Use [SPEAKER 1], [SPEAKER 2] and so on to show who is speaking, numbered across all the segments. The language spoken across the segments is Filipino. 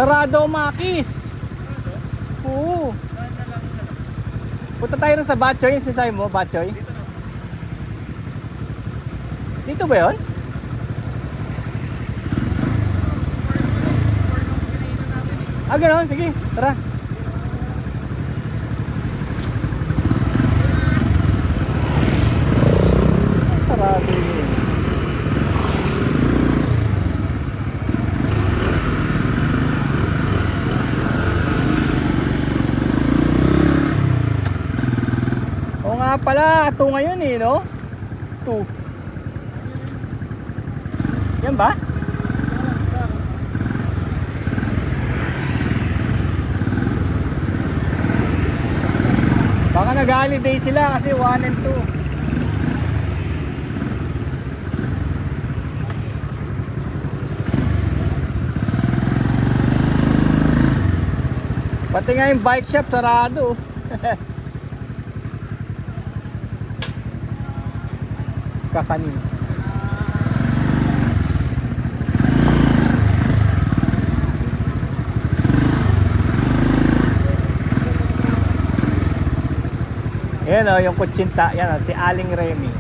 [SPEAKER 1] Sarado, Makis. Oo. Punta tayo rin sa Batchoy, yung sinasabi mo, Batchoy. Dito ba yun? Ah, gano'n? Sige, tara. Sarado yun. Oo nga pala, 2 ngayon eh, no? 2. Yan ba? Baka nag-holiday sila kasi 1 and 2. Pati nga yung bike shop sarado. Kakanin. Yan o, yung kutsinta. Yan o, si Aling Remy.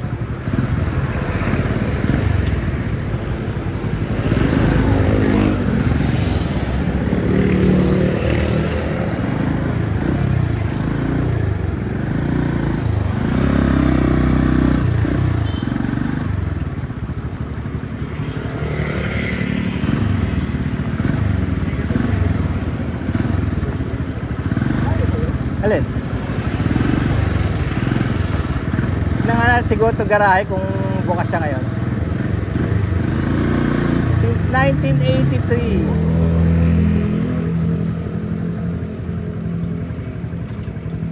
[SPEAKER 1] Alin? Tingnan siguro ito garahe kung bukas siya ngayon. Since 1983.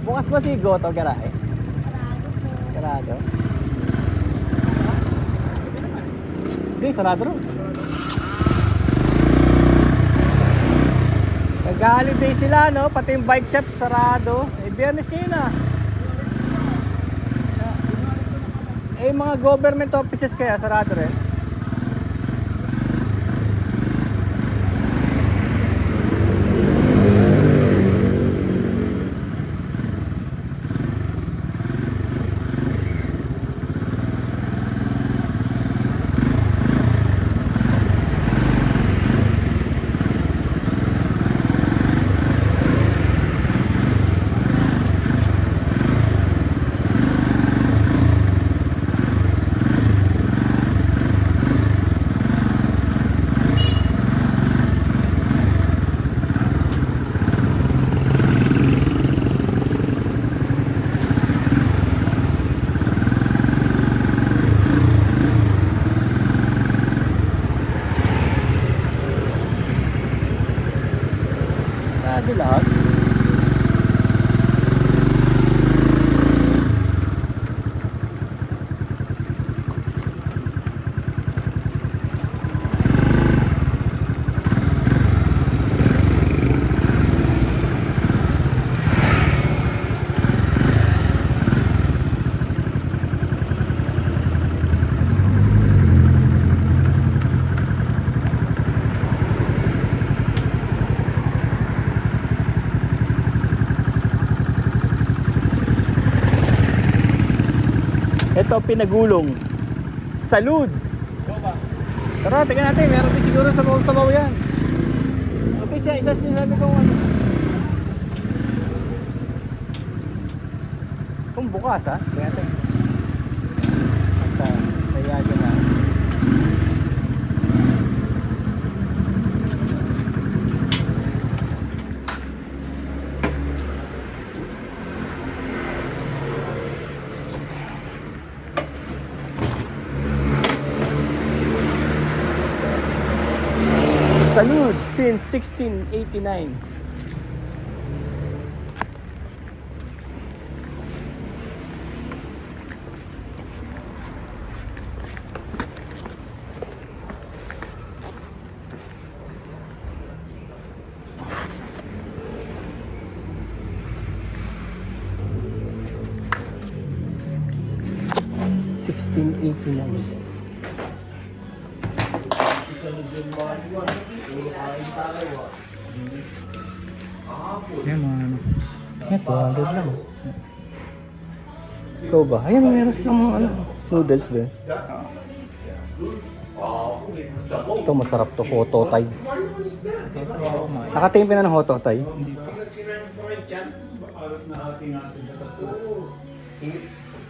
[SPEAKER 1] Bukas ba si Goto garahe? Sarado. Hindi, sarado rin. Nag-holiday sila, no? Pati yung bike shop sarado. Eh, Biyernes ngayon ah. Eh, mga government offices kaya sarado rin. Sarado lahat. Ito pinagulong. Salud. Tara, tingnan natin. Meron din siguro sa sabaw yan. Ito isa sinasabi kong ano. Kung bukas ha. Tingnan natin. Kaya dyan na. Salud since 1689. Yan mga ano.
[SPEAKER 2] Yan, 200 lang.
[SPEAKER 1] Ikaw ba?
[SPEAKER 2] Ayan, meron silang mga ano, noodles ba? Ito masarap to, hototay. Nakatingin pa na ng hototay?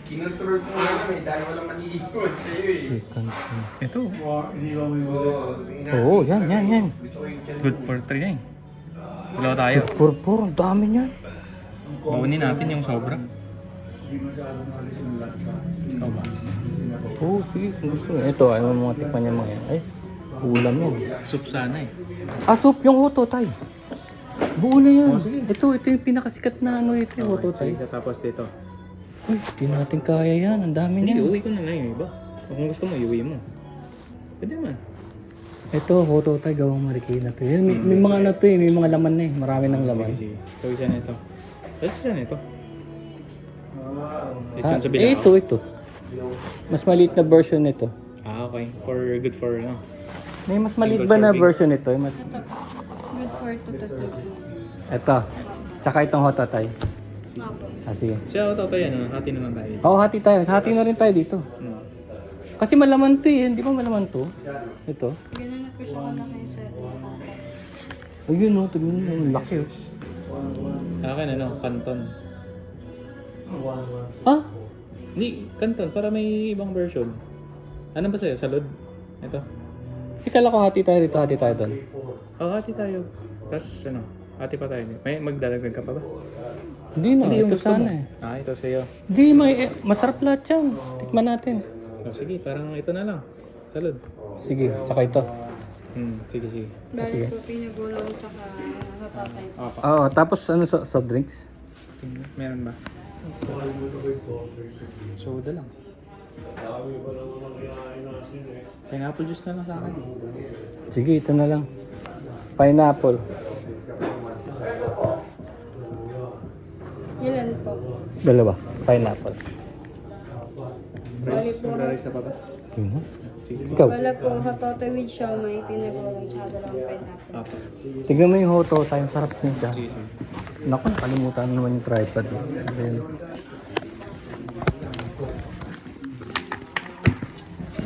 [SPEAKER 3] Kinontrol ko nga naman dahil walang mag-iipon sa'yo eh.
[SPEAKER 1] Ito.
[SPEAKER 2] Oo, yan.
[SPEAKER 3] Gusto ko yung tiyan
[SPEAKER 1] Good for 3 na eh. Dalawa tayo.
[SPEAKER 2] Purpur, ang dami niyan.
[SPEAKER 1] Kunin natin yung sobra. Ikaw ba?
[SPEAKER 2] Oo, sige, kung gusto mo. Ito, ayaw mo mga tikman niya mga yan. Ay, ulam yan.
[SPEAKER 1] Soup sana eh.
[SPEAKER 2] Ah, soup, yung hototay. Buo na yan.
[SPEAKER 1] Oh, sige.
[SPEAKER 2] Ito yung pinakasikat na ano ito, yung hototay.
[SPEAKER 1] Tapos dito.
[SPEAKER 2] Uy, di natin kaya yan. Ang dami
[SPEAKER 1] Hindi,
[SPEAKER 2] niyan.
[SPEAKER 1] uwi ko na lang yung iba. Kung gusto mo, iuwi mo. Pwede man.
[SPEAKER 2] Ito, hototay, gawang marikina to. Yan, may mga ano to eh, may mga laman na eh. Marami ng laman.
[SPEAKER 1] Sige. Ito isa na ito. Ito isa na ito. Ito
[SPEAKER 2] Ah,
[SPEAKER 1] yung sa bilang.
[SPEAKER 2] ito. Mas maliit na version nito.
[SPEAKER 1] Ah, okay. Good for ano.
[SPEAKER 2] May mas maliit
[SPEAKER 1] Single
[SPEAKER 2] ba na
[SPEAKER 1] serving.
[SPEAKER 2] version nito? Mas...
[SPEAKER 4] Good for 2 to 3.
[SPEAKER 2] Ito. Tsaka itong hototay.
[SPEAKER 4] Opo.
[SPEAKER 2] Ah, sige.
[SPEAKER 1] Siya ito tayo, ano? Hati na lang tayo.
[SPEAKER 2] Oo, hati tayo. Hati na rin tayo dito.
[SPEAKER 1] Hmm.
[SPEAKER 2] Kasi malaman to eh. Hindi ba malaman to? Ito.
[SPEAKER 4] Ganun na po siya kalaki yung set.
[SPEAKER 2] Ayun o, tignan mo. Ang laki oh.
[SPEAKER 1] Akin ano, kanton.
[SPEAKER 2] Ah?
[SPEAKER 1] Hindi, kanton. Para may ibang version. Ano ba sa'yo? Salud? Ito.
[SPEAKER 2] Ikala ko hati tayo dito, hati tayo doon.
[SPEAKER 1] Oh, hati tayo. Tapos ano, hati pa tayo. May magdadagdag ka pa ba?
[SPEAKER 2] Hindi na,
[SPEAKER 1] Hindi yung
[SPEAKER 2] ito
[SPEAKER 1] gusto mo.
[SPEAKER 2] sana eh.
[SPEAKER 1] Ah, ito sa'yo.
[SPEAKER 2] Hindi, masarap lahat yan. Tikman natin.
[SPEAKER 1] Oh, sige, parang ito na lang. Salud.
[SPEAKER 2] Sige, tsaka ito.
[SPEAKER 1] Sige.
[SPEAKER 4] Bali po pinagulong tsaka hotatay po.
[SPEAKER 1] Apa.
[SPEAKER 2] Oo, tapos ano sa soft drinks?
[SPEAKER 1] Meron ba? Soda lang. Pineapple juice na lang sa akin.
[SPEAKER 2] Sige, ito na lang. Pineapple.
[SPEAKER 4] Ilan po?
[SPEAKER 2] Dalawa. Pineapple.
[SPEAKER 1] Rice? Magra-rice ka pa ba?
[SPEAKER 2] Tingnan.
[SPEAKER 1] Sige.
[SPEAKER 2] Ikaw,
[SPEAKER 4] Wala po hotatay with siomay, pinagulong tsaka dalawang pineapple.
[SPEAKER 1] Apa.
[SPEAKER 2] tignan mo yung hoto tayo. Sarap niya siya.
[SPEAKER 1] Sige.
[SPEAKER 2] Naku, nakalimutan naman yung tripod. Ayun.